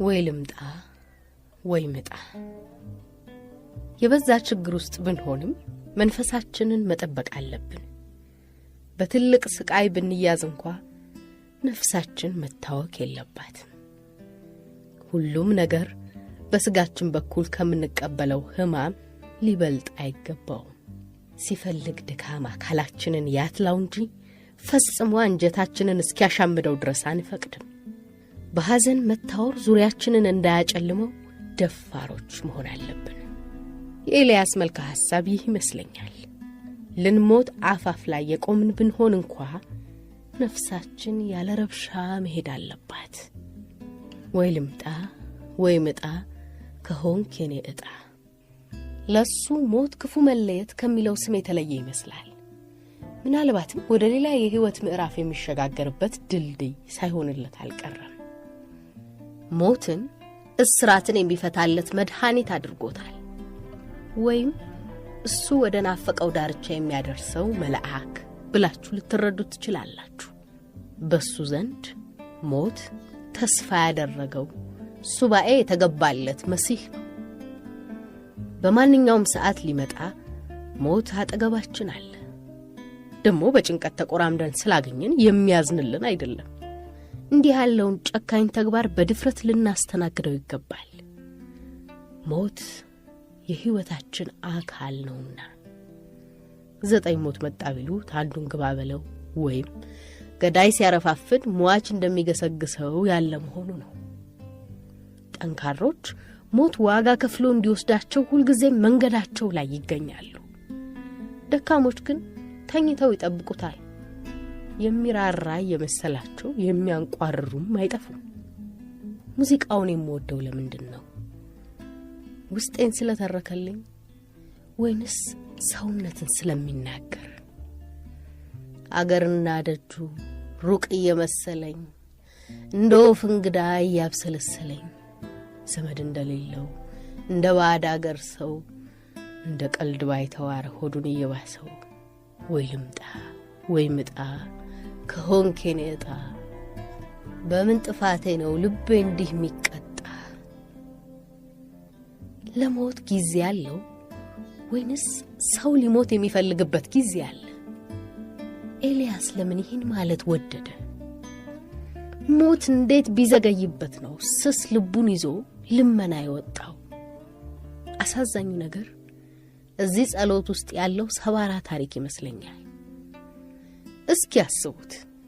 ወይልምጣ ወይምጣ የበዛ ችግር ውስጥ ብንሆንም መንፈሳችንን መጠበቅ አለብን። በትልቅ ስቃይ ብንያዝ እንኳን ነፍሳችን መታወክ የለባትም። ሁሉም ነገር በስጋችን በኩል ከምንቀበለው ህማም ሊበልጥ አይገባውም። ሲፈልግ ድካም አካላችንን ያትላው እንጂ ፈጽሞ አንጀታችንን እስኪያሻምደው ድረስ አንፈቅድም። በሐዘን መታወር ዙሪያችንን እንዳያጨልመው ደፋሮች መሆን አለብን። የኤልያስ መልካ ሐሳብ ይህ ይመስለኛል። ልንሞት አፋፍ ላይ የቆምን ብንሆን እንኳን ነፍሳችን ያለ ረብሻ መሄድ አለባት። ወይልምጣ ወይምጣ ከሆንክ የኔ ዕጣ። ለሱ ሞት ክፉ መለየት ከሚለው ስም የተለየ ይመስላል። ምናልባትም ወደ ሌላ የህይወት ምዕራፍ የሚሸጋገርበት ድልድይ ሳይሆንለት አልቀረም። ሞትን እስራትን የሚፈታለት መድኃኒት አድርጎታል። ወይም እሱ ወደ ናፈቀው ዳርቻ የሚያደርሰው መልአክ ብላችሁ ልትረዱት ትችላላችሁ። በሱ ዘንድ ሞት ተስፋ ያደረገው ሱባኤ የተገባለት መሲህ ነው። በማንኛውም ሰዓት ሊመጣ ሞት አጠገባችን አለ። ደግሞ በጭንቀት ተቆራምደን ስላገኘን የሚያዝንልን አይደለም። እንዲህ ያለውን ጨካኝ ተግባር በድፍረት ልናስተናግደው ይገባል። ሞት የህይወታችን አካል ነውና 9 ሞት መጣ ቢሉት አንዱን ግባ በለው ወይም ገዳይ ሲያረፋፍድ ሟች እንደሚገሰግሰው ያለ መሆኑ ነው። ጠንካሮች ሞት ዋጋ ከፍሎ እንዲወስዳቸው ሁልጊዜም መንገዳቸው ላይ ይገኛሉ። ደካሞች ግን ተኝተው ይጠብቁታል። የሚራራ የመሰላቸው የሚያንቋርሩም አይጠፉም። ሙዚቃውን የምወደው ለምንድን ነው? ውስጤን ስለተረከልኝ ወይንስ ሰውነትን ስለሚናገር? አገርና ደጁ ሩቅ እየመሰለኝ እንደ ወፍ እንግዳ እያብሰለሰለኝ ዘመድ እንደሌለው እንደ ባዕድ አገር ሰው እንደ ቀልድ ባይተዋር ሆዱን እየባሰው ወይልምጣ ወይምጣ ከሆንክ የኔ ዕጣ። በምን ጥፋቴ ነው ልቤ እንዲህ የሚቀጣ? ለሞት ጊዜ አለው ወይንስ ሰው ሊሞት የሚፈልግበት ጊዜ አለ? ኤልያስ ለምን ይህን ማለት ወደደ? ሞት እንዴት ቢዘገይበት ነው ስስ ልቡን ይዞ ልመና የወጣው? አሳዛኙ ነገር እዚህ ጸሎት ውስጥ ያለው ሰባራ ታሪክ ይመስለኛል። እስኪ አስቡት።